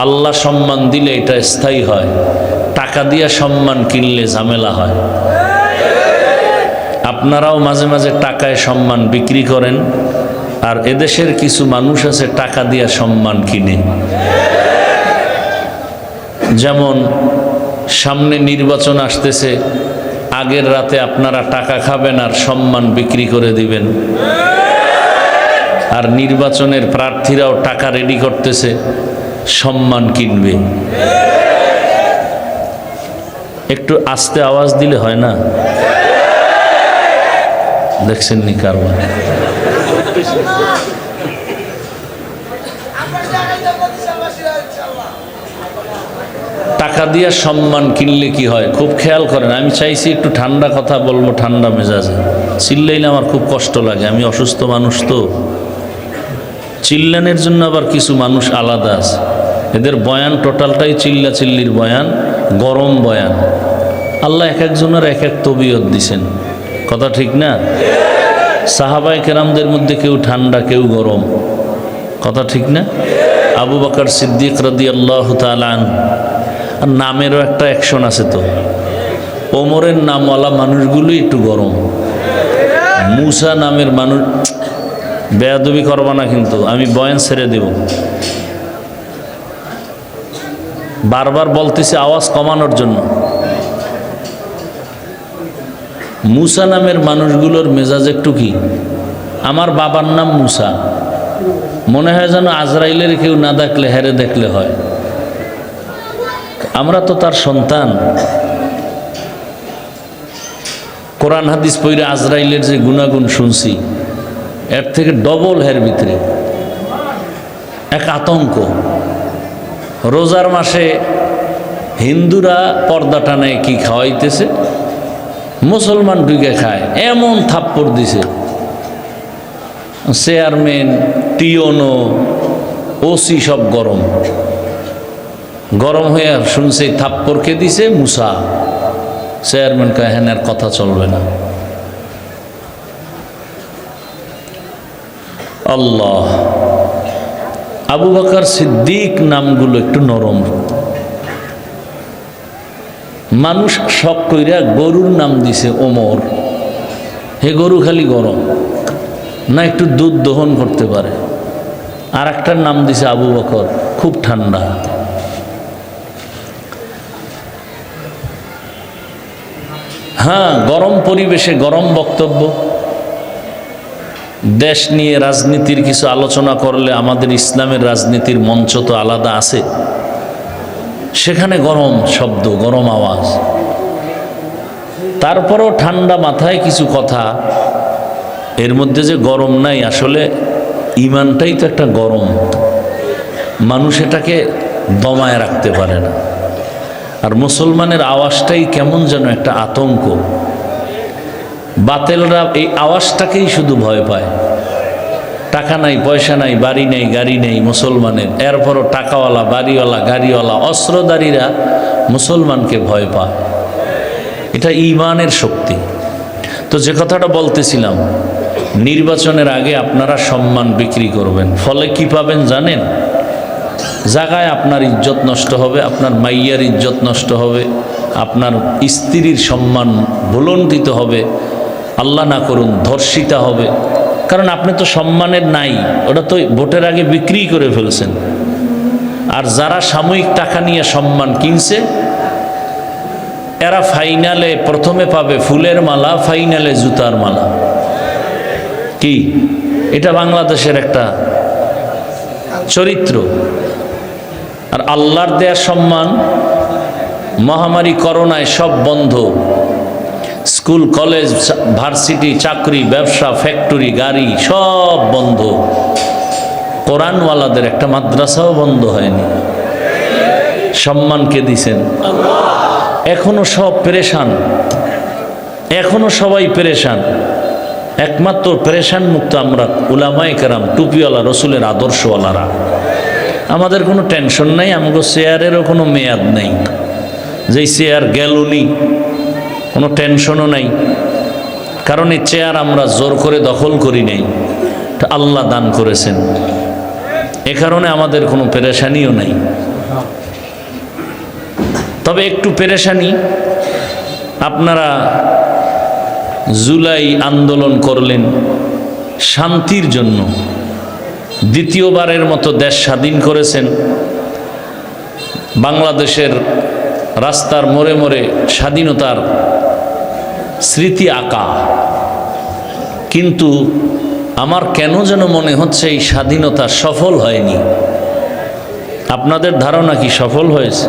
আল্লাহ সম্মান দিলে এটা স্থায়ী হয়, টাকা দিয়া সম্মান কিনলে ঝামেলা হয়। আপনারাও মাঝে মাঝে টাকায় সম্মান বিক্রি করেন, আর এদেশের কিছু মানুষ আছে টাকা দিয়া সম্মান কিনে। যেমন সামনে নির্বাচন আসতেছে, আগের রাতে আপনারা টাকা খাবেন আর সম্মান বিক্রি করে দিবেন, আর নির্বাচনের প্রার্থীরাও টাকা রেডি করতেছে, সম্মান কিনবে। একটু আস্তে আওয়াজ দিলে হয় না? দেখছেন নি কারবার? টাকা দিয়া সম্মান কিনলে কি হয় খুব খেয়াল করেন। আমি চাইছি একটু ঠান্ডা কথা বলবো, ঠান্ডা মেজাজে। চিল্লাইলে আমার খুব কষ্ট লাগে, আমি অসুস্থ মানুষ তো। চিল্লানের জন্য আবার কিছু মানুষ আলাদা আছে, এদের বয়ান টোটালটাই চিল্লা চিল্লির বয়ান, গরম বয়ান। আল্লাহ এক একজনের এক এক তবিয়ত দিছেন, কথা ঠিক না? সাহাবায়ে কেরামদের মধ্যে কেউ ঠান্ডা, কেউ গরম, কথা ঠিক না? আবু বকর সিদ্দিক রাদিয়াল্লাহু তাআলা আনহু, আর নামেরও একটা অ্যাকশন আছে তো। ওমরের নামওয়ালা মানুষগুলোই একটু গরম। মুসা নামের মানুষ, বেয়াদবি করবা না কিন্তু, আমি বয়ান ছেড়ে দেব। বারবার বলতেছি আওয়াজ কমানোর জন্য। মুসা নামের মানুষগুলোর মেজাজ একটু কি, আমার বাবার নাম মুসা, মনে হয় যেন আজরাইলের কেউ না দেখলে হেরে দেখলে হয়। আমরা তো তার সন্তান। কোরআন হাদিস পড়ে আজরাইলের যে গুণাগুণ শুনছি, এর থেকে ডবল হের ভিতরে এক আতঙ্ক। রোজার মাসে হিন্দুরা পর্দা টানায় কি খাওয়াইতেছে, মুসলমান ঢুকে খায়, এমন থাপ্পড় দিছে। চেয়ারম্যান, টিওনো, ওসি সব গরম গরম হয়ে শুনছে থাপ্পড়কে দিছে মুসা। চেয়ারম্যান কয় হ্যাঁ, এর কথা চলবে না। আল্লাহ। আবু বকর সিদ্দিক নামগুলো একটু নরম। মানুষ শখ কইরা গরুর নাম দিছে ওমর, হে গরু খালি গরম না, একটু দুধ দহন করতে পারে। আর একটার নাম দিছে আবু বকর, খুব ঠান্ডা। হ্যাঁ, গরম পরিবেশে গরম বক্তব্য। দেশ নিয়ে রাজনীতির কিছু আলোচনা করলে আমাদের ইসলামের রাজনীতির মঞ্চ তো আলাদা আছে, সেখানে গরম শব্দ, গরম আওয়াজ। তারপরও ঠান্ডা মাথায় কিছু কথা, এর মধ্যে যে গরম নাই, আসলে ইমানটাই তো একটা গরম, মানুষ এটাকে দমায় রাখতে পারে না। আর মুসলমানের আওয়াজটাই কেমন যেন একটা আতঙ্ক। বাতেলরা এই আওয়াজটাকেই শুধু ভয় পায়। টাকা নাই, পয়সা নাই, বাড়ি নেই, গাড়ি নেই মুসলমানের, এরপরও টাকাওয়ালা, বাড়িওয়ালা, গাড়িওয়ালা, অস্ত্রধারীরা মুসলমানকে ভয় পায়। এটা ঈমানের শক্তি। তো যে কথাটা বলতেছিলাম, নির্বাচনের আগে আপনারা সম্মান বিক্রি করবেন, ফলে কি পাবেন জানেন? জায়গায় আপনার ইজ্জত নষ্ট হবে, আপনার মাইয়ার ইজ্জত নষ্ট হবে, আপনার স্ত্রীর সম্মান ভুলণ্ঠিত হবে, আল্লাহ না করুন ধর্ষিতা হবে। কারণ আপনি তো সম্মানের নাই, ওটা তো ভোটের আগে বিক্রি করে ফেলছেন। আর যারা সাময়িক টাকা নিয়ে সম্মান কিনছে, এরা ফাইনালে প্রথমে পাবে ফুলের মালা, ফাইনালে জুতার মালা। কি এটা বাংলাদেশের একটা চরিত্র। আর আল্লাহর দেয়া সম্মান, মহামারী করোনায় সব বন্ধ, স্কুল, কলেজ, ভার্সিটি, চাকরি, ব্যবসা, ফ্যাক্টরি, গাড়ি সব বন্ধ। কোরআনওয়ালাদের একটা মাদ্রাসাও বন্ধ হয়নি। সম্মান কে দিছেন? এখনো সব পেরেশান, এখনো সবাই পেরেশান। একমাত্র পেরেশান মুক্ত আমরা উলামায়ে কেরাম, টুপিওয়ালা, রসুলের আদর্শওয়ালারা। আমাদের কোনো টেনশন নাই, আমাদের চেয়ারেরও কোনো মেয়াদ নেই, যেই চেয়ার গেলনি কোনো টেনশনও নাই। কারণ এই চেয়ার আমরা জোর করে দখল করি নাই, আল্লাহ দান করেছেন। এ কারণে আমাদের কোনো পেরেশানিও নাই। তবে একটু পেরেশানি, আপনারা জুলাই আন্দোলন করলেন শান্তির জন্য, দ্বিতীয়বারের মতো দেশ স্বাধীন করেছেন, বাংলাদেশের রাস্তার মোড়ে মোড়ে স্বাধীনতার স্মৃতি আঁকা। কিন্তু আমার কেন যেন মনে হচ্ছে এই স্বাধীনতা সফল হয়নি। আপনাদের ধারণা কি সফল হয়েছে?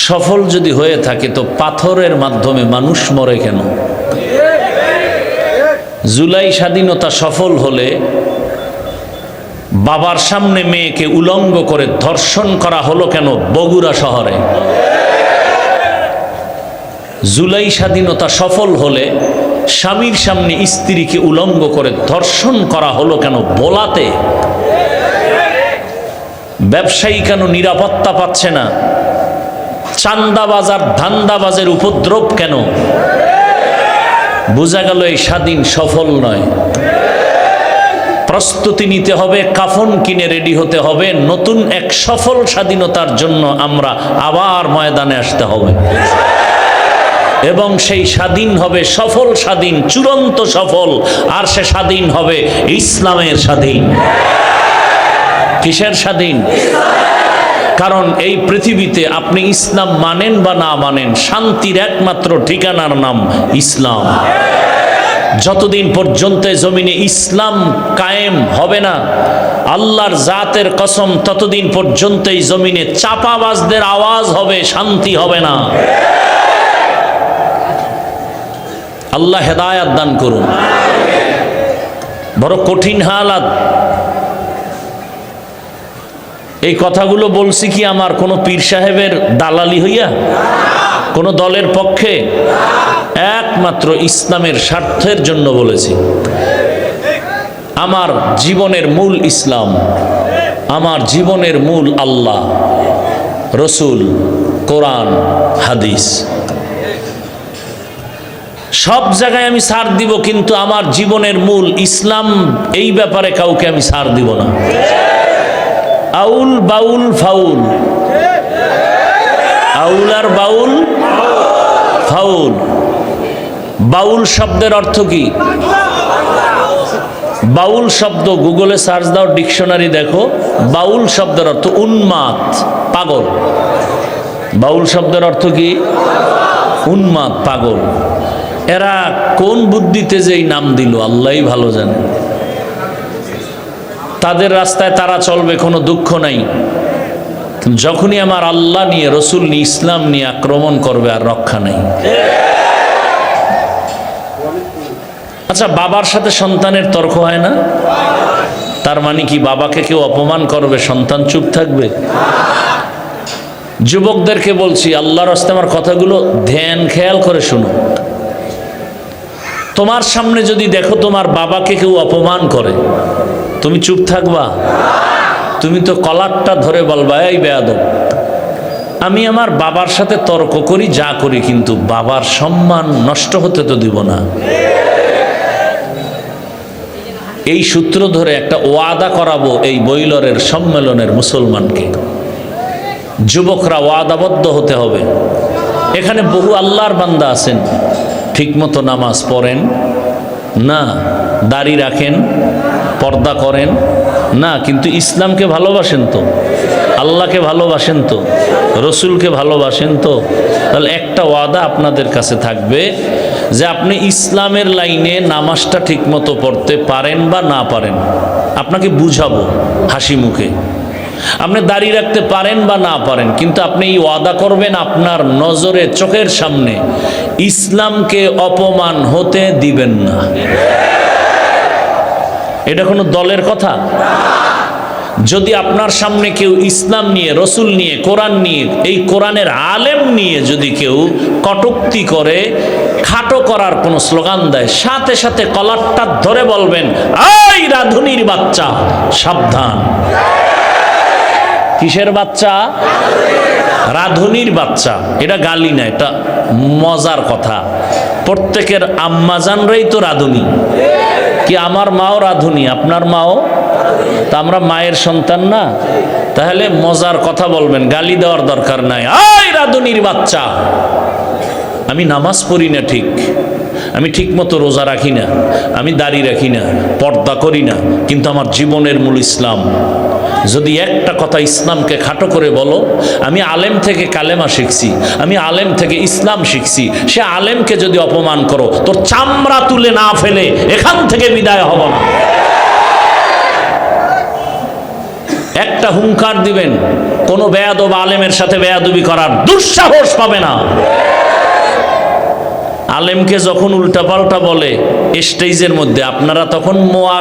সফল যদি হয়ে থাকে তো পাথরের মাধ্যমে মানুষ মরে কেন? জুলাই স্বাধীনতা সফল হলে বাবার সামনে মেয়েকে উলঙ্গ করে ধর্ষণ করা হলো কেন বগুড়া শহরে? জুলাই স্বাধীনতা সফল হলে স্বামীর সামনে স্ত্রীকে উলঙ্গ করে ধর্ষণ করা হলো কেন ভোলাতে? ব্যবসায়ী কেন নিরাপত্তা পাচ্ছে না? চান্দাবাজার ধান্দাবাজের উপদ্রব কেন? বোঝা গেল এই স্বাধীন সফল নয়। প্রস্তুতি নিতে হবে, কাফন কিনে রেডি হতে হবে, নতুন এক সফল স্বাধীনতার জন্য আমরা আবার ময়দানে আসতে হবে এবং সেই স্বাধীন হবে সফল স্বাধীন, চূড়ান্ত সফল। আর সে স্বাধীন হবে ইসলামের স্বাধীন। কিসের স্বাধীন? কারণ এই পৃথিবীতে আপনি ইসলাম মানেন বা না মানেন, শান্তির একমাত্র ঠিকানার নাম ইসলাম। যতদিন পর্যন্ত জমিনে ইসলাম কায়েম হবে না, আল্লাহর জাতের কসম, ততদিন পর্যন্ত এই জমিনে চাপাবাজদের আওয়াজ হবে, শান্তি হবে না। আল্লাহ হেদায়াত দান করুন। বড় কঠিন হালাত। এই কথাগুলো বলছি কি আমার কোনো পীর সাহেবের দালালি হইয়া, কোনো দলের পক্ষে? একমাত্র ইসলামের স্বার্থের জন্য বলেছি। আমার জীবনের মূল ইসলাম, আমার জীবনের মূল আল্লাহ, রসুল, কোরআন, হাদিস। সব জায়গায় আমি ছাড় দিব, কিন্তু আমার জীবনের মূল ইসলাম, এই ব্যাপারে কাউকে আমি ছাড় দিব না। আউল বাউল ফাউল, আউল আর বাউল ফাউল। বাউল শব্দের অর্থ কি? বাউল শব্দ গুগলে সার্চ দাও, ডিকশনারি দেখো। বাউল শব্দের অর্থ উন্মাদ, পাগল। বাউল শব্দের অর্থ কি? উন্মাদ, পাগল। এরা কোন বুদ্ধিতে যে এই নাম দিল আল্লাহই ভালো জানে। তাদের রাস্তায় তারা চলবে, কোনো দুঃখ নাই। যখনই আমার আল্লাহ নিয়ে, রসুল নিয়ে, ইসলাম নিয়ে আক্রমণ করবে, আর রক্ষা নাই। আচ্ছা, বাবার সাথে সন্তানের তর্ক হয় না? তার মানে কি বাবাকে কেউ অপমান করবে, সন্তান চুপ থাকবে? যুবকদেরকে বলছি, আল্লাহর রাস্তায় আমার কথাগুলো ধ্যান খেয়াল করে শুনো। তোমার সামনে যদি দেখো তোমার বাবাকে কেউ অপমান করে, তুমি চুপ থাকবা? তুমি তো কলারটা ধরে বলবা, এই বেয়াদব, আমি আমার বাবার সাথে তর্ক করি, যা করি, কিন্তু বাবার সম্মান নষ্ট হতে তো দিব না। এই সূত্র ধরে একটা ওয়াদা করাবো এই বৈলরের সম্মেলনের মুসলমানকে। যুবকরা ওয়াদাবদ্ধ হতে হবে। এখানে বহু আল্লাহর বান্দা আছেন, ঠিকমতো নামাজ পড়েন না, দাড়ি রাখেন, পর্দা করেন না, কিন্তু ইসলামকে ভালোবাসেন তো, আল্লাহকে ভালোবাসেন তো, রসুলকে ভালোবাসেন তো। তাহলে একটা ওয়াদা আপনাদের কাছে থাকবে যে আপনি ইসলামের লাইনে নামাজটা ঠিকমতো পড়তে পারেন বা না পারেন, আপনাকে বুঝাবো হাসি মুখে। আপনি দাঁড়িয়ে রাখতে পারেন বা না পারেন, কিন্তু আপনি এই ওয়াদা করবেন আপনার নজরে, চোখের সামনে ইসলামকে অপমান হতে দিবেন না। এটা কোনো দলের কথা? যদি আপনার সামনে কেউ ইসলাম নিয়ে, রসুল নিয়ে, কোরআন নিয়ে, এই কোরআনের আলেম নিয়ে যদি কেউ কটূক্তি করে, খাটো করার কোনো স্লোগান দেয়, সাথে সাথে কলারটা ধরে বলবেন, এই রাধুনির বাচ্চা, সাবধান। কিসের বাচ্চা? রাধুনির বাচ্চা। এটা গালি না, এটা মজার কথা। প্রত্যেকের আম্মাজানরাই তো রাধুনি। কি আমার মাও রাধুনি, আপনার মাও? তা আমরা মায়ের সন্তান না? তাহলে মজার কথা বলবেন, গালি দেওয়ার দরকার নাই। আয় রাধুনির বাচ্চা, আমি নামাজ পড়ি না ঠিক, আমি ঠিক মতো রোজা রাখি না, আমি দাড়ি রাখি না, পর্দা করি না, কিন্তু আমার জীবনের মূল ইসলাম। যদি একটা কথা ইসলামকে খাটো করে বলো, আমি আলেম থেকে কালেমা শিখছি, আমি আলেম থেকে ইসলাম শিখছি, সে আলেমকে যদি অপমান করো, তোর চামড়া তুলে না ফেলে এখান থেকে বিদায় হব না। একটা হুঙ্কার দিবেন, কোনো বেয়াদব আলেমের সাথে বেয়াদবি করার দুঃসাহস পাবে না। আলেমকে যখন উল্টাপাল্টা বলে স্টেজের মধ্যে, আপনারা তখন মোয়া